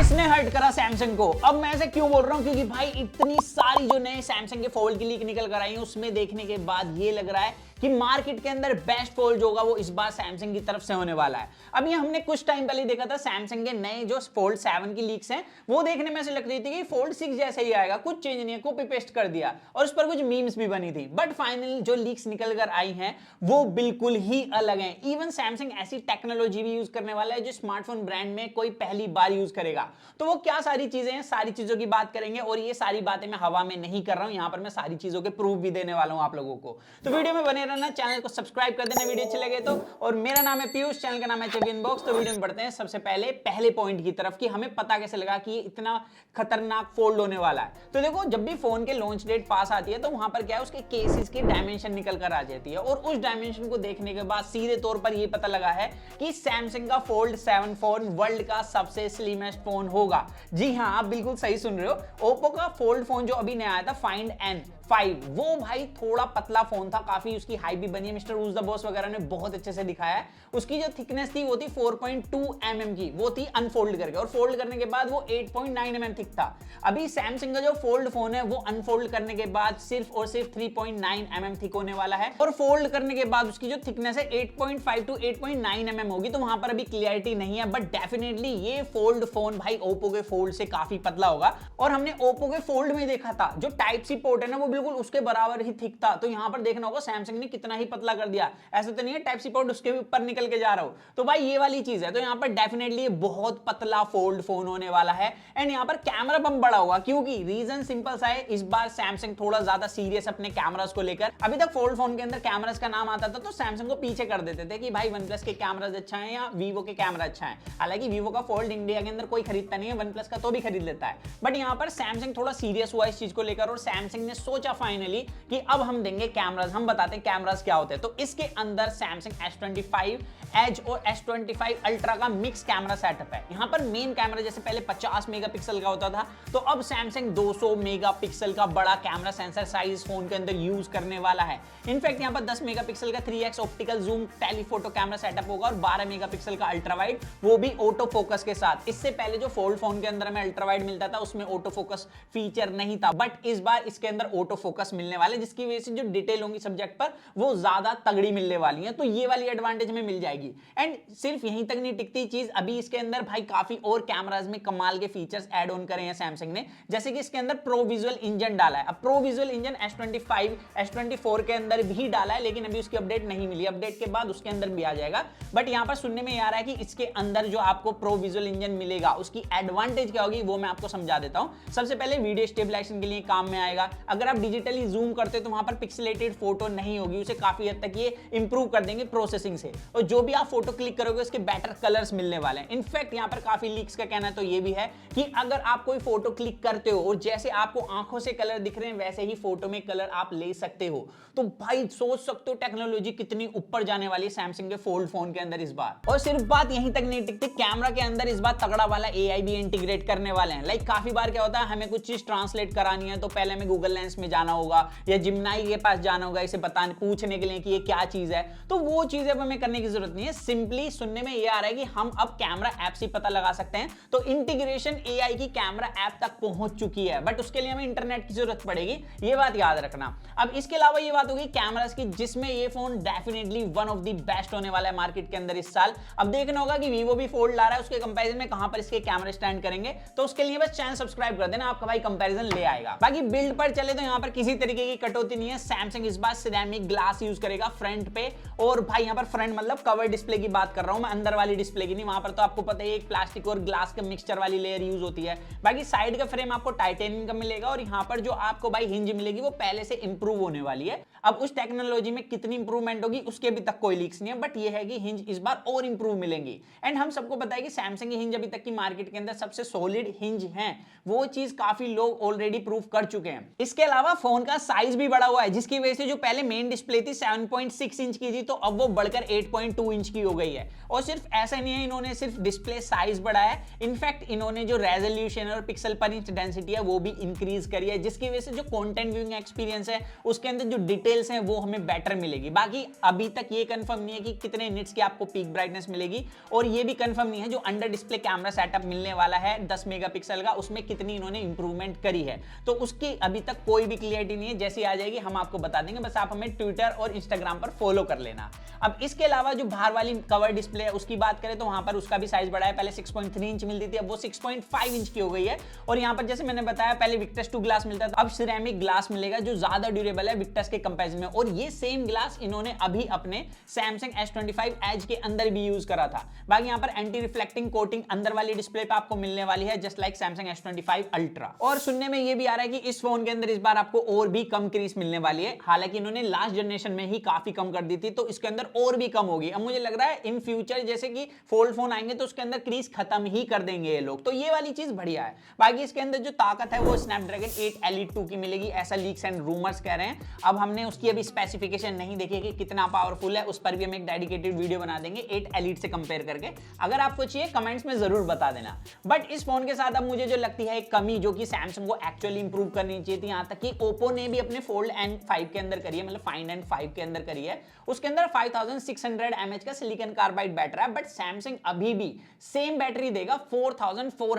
किसने हर्ट करा सैमसंग को? अब मैं ऐसे क्यों बोल रहा हूं? क्योंकि भाई इतनी सारी जो नए सैमसंग के फोल्ड की लीक निकल कर आई है, उसमें देखने के बाद ये लग रहा है कि मार्केट के अंदर बेस्ट फोल्ड होगा वो इस बार सैमसंग की तरफ से होने वाला है। अब ये हमने कुछ टाइम पहले देखा था सैमसंग के नए जो फोल्ड 7 की लीक्स हैं, वो देखने में ऐसे लग रही थी कि फोल्ड 6 जैसा ही आएगा, कुछ चेंज नहीं है, कॉपी पेस्ट कर दिया और उस पर कुछ मीम्स भी बनी थी। बट फाइनली जो लीक्स निकल कर आई हैं वो बिल्कुल ही अलग हैं। इवन सैमसंग ऐसी टेक्नोलॉजी भी यूज करने वाला है जो स्मार्टफोन ब्रांड में कोई पहली बार यूज करेगा। तो वो क्या सारी चीजें हैं, सारी चीजों की बात करेंगे और ये सारी बातें मैं हवा में नहीं कर रहा हूं, यहां पर मैं सारी चीजों के प्रूफ भी देने वाला हूं आप लोगों को। तो वीडियो में बने रहना, चैनल को सब्सक्राइब कर देना वीडियो अच्छे लगे तो। और मेरा नाम है पीयूष, चैनल का नाम है चेक इनबॉक्स। तो वीडियो में बढ़ते हैं सबसे पहले पॉइंट की तरफ कि हमें पता कैसे लगा कि ये इतना खतरनाक फोल्ड होने वाला है। तो देखो, जब भी फोन के लॉन्च डेट पास आती है तो वहां पर क्या है, उसके केसेस की डायमेंशन निकल कर आ जाती है और उस डायमेंशन को देखने के बाद सीधे तौर पर यह पता लगा है कि सैमसंग का फोल्ड 7 फोन वर्ल्ड का सबसे स्लिमेस्ट फोन होगा। जी हां, आप बिल्कुल सही सुन रहे हो। ओप्पो का फोल्ड फोन जो अभी नया आया था फाइंड N5, वो भाई थोड़ा पतला फोन था, काफी उसकी हाइप भी बनी है, मिस्टर ऊज द बॉस वगैरह ने बहुत अच्छे से दिखाया है। उसकी जो थिकनेस थी वो थी 4.2 mm की, वो थी अनफोल्ड करके, और फोल्ड करने के बाद वो 8.9 mm थिक था। अभी सैमसंग का जो फोल्ड फोन है वो अनफोल्ड करने के बाद सिर्फ और सिर्फ 3.9 mm थिक होने वाला है, और फोल्ड करने के बाद उसकी जो थिकनेस है 8.5 टू 8.9 mm होगी। तो वहां पर अभी क्लियरिटी नहीं है, बट डेफिनेटली ये फोल्ड फोन भाई ओप्पो के फोल्ड से काफी पतला होगा। और हमने ओप्पो के फोल्ड में देखा था जो टाइप सी पोर्ट है ना, वो बिल्कुल उसके बराबर ही थिक था। तो यहां पर देखना होगा सैमसंग ने कितना ही पतला कर दिया। ऐसा तो नहीं है टाइप सी पोर्ट उसके भी ऊपर निकल के जा रहा हो। तो भाई ये वाली चीज है। तो यहां पर डेफिनेटली बहुत पतला फोल्ड फोन होने वाला है। एंड यहां पर कैमरा बम बड़ा होगा, क्योंकि रीजन सिंपल सा है, इस बार सैमसंग थोड़ा ज्यादा सीरियस अपने कैमरास को लेकर। अभी तक फोल्ड फोन के अंदर कैमरास का नाम आता था तो सैमसंग को पीछे कर देते थे कि भाई OnePlus के कैमरास अच्छा है या वीवो के कैमरा अच्छा है। हालांकि वीवो का फोल्ड इंडिया के अंदर कोई खरीदता नहीं है, OnePlus का तो भी खरीद लेता है। बट यहां पर सैमसंग थोड़ा सीरियस हुआ इस चीज को लेकर, और सैमसंग ने सोचा फाइनली कि अब हम देंगे कैमरास, हम बताते हैं कैमरास क्या होते हैं। तो इसके अंदर सैमसंग S25 एज और S25 अल्ट्रा का मिक्स कैमरा सेटअप है। यहां पर मेन कैमरा जैसे पहले 50 मेगापिक्सल का होता था, तो अब सैमसंग 200 मेगापिक्सल का बड़ा कैमरा सेंसर साइज फोन के अंदर यूज करने वाला है। इनफैक्ट यहां पर 10 मेगापिक्सल का 3x optical zoom telephoto camera setup होगा और 12 मेगापिक्सल का अल्ट्रा वाइड, वो भी ऑटो फोकस के साथ। इससे पहले जो फोल्ड फोन के अंदर हमें अल्ट्रा वाइड मिलता था उसमें ऑटो फोकस फीचर नहीं था, बट इस बार इसके अंदर ऑटो फोकस मिलने वाले, जिसकी वजह से जो डिटेल होंगी सब्जेक्ट पर वो ज्यादा तगड़ी मिलने वाली है। तो ये वाली एडवांटेज में मिल जाएगी। एंड सिर्फ यहीं तक नहीं टिकती चीज, अभी इसके अंदर भाई काफी और कैमरास में कमाल के फीचर्स ऐड ऑन करे हैं सैमसंग ने। जैसे कि इसके अंदर प्रो विजुअल इंजन डाला है। अब pro visual engine S25 S24 के अंदर भी डाला है, लेकिन अभी उसकी अपडेट नहीं मिली। अपडेट के बाद उसके अंदर भी आ जाएगा। बट यहां पर सुनने में आ रहा है कि इसके अंदर जो आपको प्रो विजुअल इंजन मिलेगा उसकी एडवांटेज क्या होगी वो मैं आपको समझा देता हूं। सबसे पहले वीडियो स्टेबलाइजेशन के लिए काम में आएगा। अगर आप डिजिटली जूम करते हो तो वहां पर पिक्सेलेटेड फोटो नहीं होगी, उसे काफी हद तक ये इंप्रूव कर देंगे प्रोसेसिंग से, और जो भी आप फोटो क्लिक करोगे उसके बेटर कलर्स मिलने वाले हैं। इनफैक्ट यहां पर काफी लीक्स का कहना तो ये भी है कि अगर आप कोई फोटो क्लिक करते हो और जैसे आपको आंखों से कलर दिख रहे हैं वैसे ही फोटो में कलर आप ले सकते हो। तो भाई सोच सकते हो टेक्नोलॉजी कितनी ऊपर जाने वाली है सैमसंग के फोल्ड फोन के अंदर इस बार। और सिर्फ बात यहीं तक नहीं टिकती, कैमरा के अंदर इस बार तगड़ा वाला AI भी इंटीग्रेट करने वाले हैं। लाइक काफी बार क्या होता है, हमें कुछ चीज ट्रांसलेट करानी है तो पहले हमें गूगल लेंस में जाना होगा या जिम्नाई के पास जाना होगा इसे बताने पूछने के लिए कि ये क्या चीज है। तो वो चीजें अब हमें करने की जरूरत नहीं है। सिंपली सुनने में ये आ रहा है कि हम अब कैमरा ऐप से पता लगा सकते हैं। तो इंटीग्रेशन AI की कैमरा ऐप तक पहुंच चुकी है, बट उसके लिए हमें इंटरनेट की जरूरत पड़ेगी, ये बात याद रखना। अब इसके अलावा ये बात होगी कैमरास की, जिसमें ये phone definitely one of the best होने वाला है मार्केट के अंदर इस साल। अब देखना होगा कि वीवो भी फोल्ड ला रहा है, उसके कंपैरिजन में कहां पर इसके कैमरे स्टैंड करेंगे। तो उसके लिए बस चैनल सब्सक्राइब कर देना, आपका भाई कंपैरिजन ले आएगा। बाकी बिल्ड पर चले तो यहां पर किसी तरीके की कटौती नहीं है। सैमसंग इस बार सिरेमिक ग्लास यूज करेगा फ्रंट पे, और भाई यहां पर फ्रंट मतलब कवर डिस्प्ले की बात कर रहा हूं मैं, अंदर वाली डिस्प्ले की नहीं। वहां पर तो आपको पता है एक प्लास्टिक और ग्लास का मिक्सचर वाली लेयर यूज होती है। बाकी साइड का फ्रेम आपको टाइटेनियम का मिलेगा, और यहां पर जो आपको भाई हिंज मिलेगी वो पहले से इंप्रूव होने वाली है। अब उस टेक्नोलॉजी में कितनी इंप्रूवमेंट होगी उसके अभी तक कोई लीक्स नहीं है, बट ये है कि हिंज इस बार और इंप्रूव मिलेंगी। एंड हम सबको पता है कि सैमसंग की हिंज अभी तक की मार्केट के अंदर सबसे सॉलिड हिंज है, वो चीज काफी लोग ऑलरेडी प्रूव कर चुके हैं। इसके अलावा फोन का साइज भी बड़ा हुआ है, जिसकी वजह से जो पहले मेन डिस्प्ले थी 7.6 इंच की थी, तो अब वो बढ़कर 8.2 इंच की हो गई है। और सिर्फ ऐसा नहीं है, इन्होंने सिर्फ डिस्प्ले साइज बढ़ाया है, इनफैक्ट इन्होंने जो रेजोल्यूशन और पिक्सल पर इंच डेंसिटी है वो भी इंक्रीज करी है, जिसकी वजह से जो कंटेंट व्यूइंग एक्सपीरियंस है उसके अंदर जो डिटेल्स हैं वो हमें बेटर मिलेगी। बाकी अभी तक ये कंफर्म नहीं है कि कितने निट्स की आपको पीक ब्राइटनेस मिलेगी, और ये भी कंफर्म नहीं है जो अंडर डिस्प्ले कैमरा सेटअप मिलने वाला है 10 मेगापिक्सल का, उसमें कितनी इन्होंने इंप्रूवमेंट करी है, तो उसकी अभी तक कोई भी क्लियरिटी नहीं है। जैसी आ जाएगी हम आपको बता देंगे, बस आप हमें ट्विटर और इंस्टाग्राम पर फॉलो कर लेना। अब इसके अलावा जो बाहर वाली कवर डिस्प्ले है उसकी बात करें तो वहां पर उसका भी साइज बढ़ा है, पहले 6.3 इंच मिलती थी, अब वो 6.5 इंच की हो गई है। और यहां पर जैसे मैंने बताया पहले विक्टस 2 ग्लास मिलता था, अब सिरेमिक ग्लास मिलेगा जो ज्यादा ड्यूरेबल है विक्टस के कंपैरिजन में, और ये सेम ग्लास इन्होंने अभी अपने Samsung S25 एज के अंदर भी यूज करा था। बाकी यहां पर एंटी रिफ्लेक्टिंग कोटिंग अंदर वाली डिस्प्ले पे आपको मिलने वाली है, just like Samsung S25 ultra. और सुनने में ये भी आ रहा है कि इस फोन के अंदर इस बार आपको और भी कम क्रीज मिलने वाली है, हालांकि इन्होंने लास्ट जनरेशन में ही काफी कम कर दी थी, तो इसके अंदर और भी कम होगी। अब मुझे लग रहा है इन फ्यूचर जैसे कि फोल्ड फोन आएंगे तो उसके अंदर क्रीज खत्म ही कर देंगे ये लोग, तो ये वाली चीज बढ़िया है। बाकी इसके अंदर जो ताकत है वो स्नैपड्रैगन 8 Elite 2 की मिलेगी, ऐसा लीक्स एंड रूमर्स कह रहे हैं। अब हमने उसकी अभी स्पेसिफिकेशन नहीं देखी कि कितना पावरफुल है, उस पर भी हम एक डेडिकेटेड वीडियो बना देंगे 8 Elite से कंपेयर करके, अगर आपको चाहिए कमेंट्स में जरूर बता देना। बट इस फोन के साथ अब मुझे जो लगती है एक कमी जो कि सैमसंग को एक्चुअली इंप्रूव करनी चाहिए थी, यहां तक कि ओप्पो ने भी अपने फोल्ड N5 के अंदर करी है, मतलब फाइंड N5 के अंदर करी है, उसके अंदर 5600 mAh का सिलिकॉन कार्बाइड बैटरी है, बट सैमसंग अभी भी सेम बैटरी देगा 4400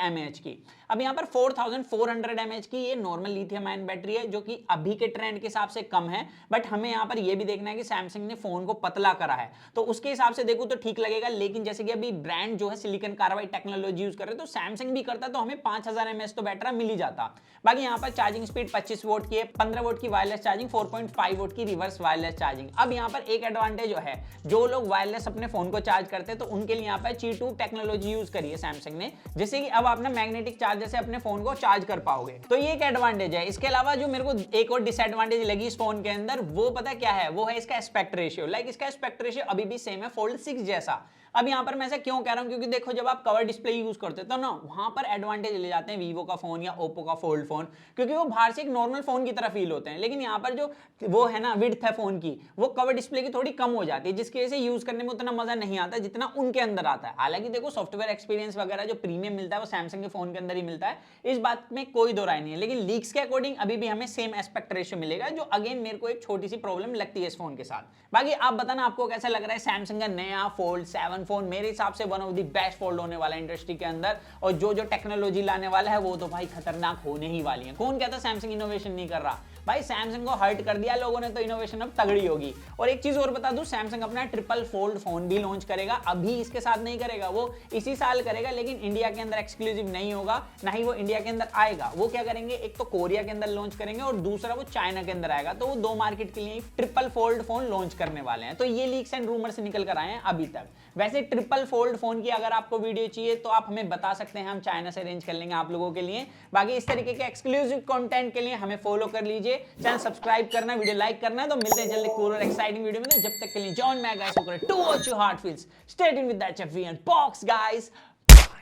mAh की। अब यहां पर 4400 mAh की ये नॉर्मल लिथियम आयन बैटरी है जो कि अभी के ट्रेंड के हिसाब से कम है, बट हमें यहां पर ये भी देखना है कि सैमसंग ने फोन को पतला करा है, तो उसके हिसाब से देखो तो ठीक लगेगा। लेकिन जैसे कि अभी ब्रांड जो है सिलिकॉन कार्बाइड टेक्नोलॉजी यूज कर रहे हैं, तो सैमसंग भी करता तो हमें 5000 mAh तो बैटरी मिल ही जाता। बाकी यहां पर चार्जिंग स्पीड 25 वोट की है, 15 वोट की वायरलेस चार्जिंग, 4.5 वोट की रिवर्स वायरलेस चार्जिंग। अब यहां पर एक एडवांटेज है, जो लोग वायरलेस अपने फोन को चार्ज करते हैं तो उनके लिए यहां पर Qi2 टेक्नोलॉजी यूज करी है सैमसंग ने, जैसे कि अब आप ना मैग्नेटिक चार्जर से अपने फोन को चार्ज कर पाओगे, तो ये एक एडवांटेज है। इसके अलावा जो मेरे को एक और डिसएडवांटेज लगी इस फोन के अंदर, वो पता क्या है, वो है इसका एस्पेक्ट रेशियो। इसका एस्पेक्ट रेशियो अभी भी सेम है फोल्ड 6 जैसा। अब यहां पर मैं ऐसा क्यों कह रहा हूं, क्योंकि देखो जब आप कवर डिस्प्ले यूज करते हो तो ना वहां पर एडवांटेज ले जाते हैं वीवो का फोन या ओप्पो का फोल्ड फोन, क्योंकि वो बाहर से एक नॉर्मल फोन की तरह फील होते हैं, लेकिन यहां पर जो वो है ना विड्थ है फोन की, वो कवर डिस्प्ले की थोड़ी कम हो जाती है, जिसकी वजह से यूज करने में उतना मजा नहीं आता जितना उनके अंदर आता है। हालांकि देखो सॉफ्टवेयर एक्सपीरियंस वगैरह जो प्रीमियम मिलता है वो सैमसंग के फोन के अंदर ही मिलता है, इस बात में कोई दो राय नहीं है, लेकिन लीक्स के अकॉर्डिंग अभी भी हमें सेम एस्पेक्ट रेशियो मिलेगा, जो अगेन मेरे को एक छोटी सी प्रॉब्लम लगती है इस फोन के साथ। बाकी आप बताना आपको कैसा लग रहा है सैमसंग का नया फोल्ड 7 फोन। मेरे हिसाब से one of the best fold होने वाला है इंडस्ट्री के अंदर, और जो जो टेक्नोलॉजी लाने वाला है वो तो भाई खतरनाक होने ही वाली है। कौन कहता सैमसंग इनोवेशन नहीं कर रहा, भाई सैमसंग को हर्ट कर दिया लोगों ने, तो इनोवेशन अब तगड़ी होगी। और एक चीज और बता दूं, सैमसंग अपना ट्रिपल फोल्ड फोन भी लॉन्च करेगा, अभी इसके साथ नहीं करेगा, वो इसी साल करेगा, लेकिन इंडिया के अंदर एक्सक्लूसिव नहीं होगा, ना ही वो इंडिया के अंदर आएगा। वो क्या करेंगे, एक तो कोरिया के अंदर लॉन्च करेंगे और दूसरा वो चाइना के अंदर आएगा, तो वो दो मार्केट के लिए ट्रिपल फोल्ड फोन लॉन्च करने वाले हैं। तो ये लीक्स एंड रूमर से निकल कर आए हैं अभी तक। वैसे ट्रिपल फोल्ड फोन की अगर आपको वीडियो चाहिए तो आप हमें बता सकते हैं, हम चाइना से अरेंज कर लेंगे आप लोगों के लिए। बाकी इस तरीके के एक्सक्लूसिव कंटेंट के लिए हमें फॉलो कर लीजिए, चैनल सब्सक्राइब करना, वीडियो लाइक करना है। तो मिलते हैं जल्दी कूल और एक्साइटिंग वीडियो में, जब तक के लिए जॉन मैग guys to watch your heart feels, stay tuned with that HFV and box guys.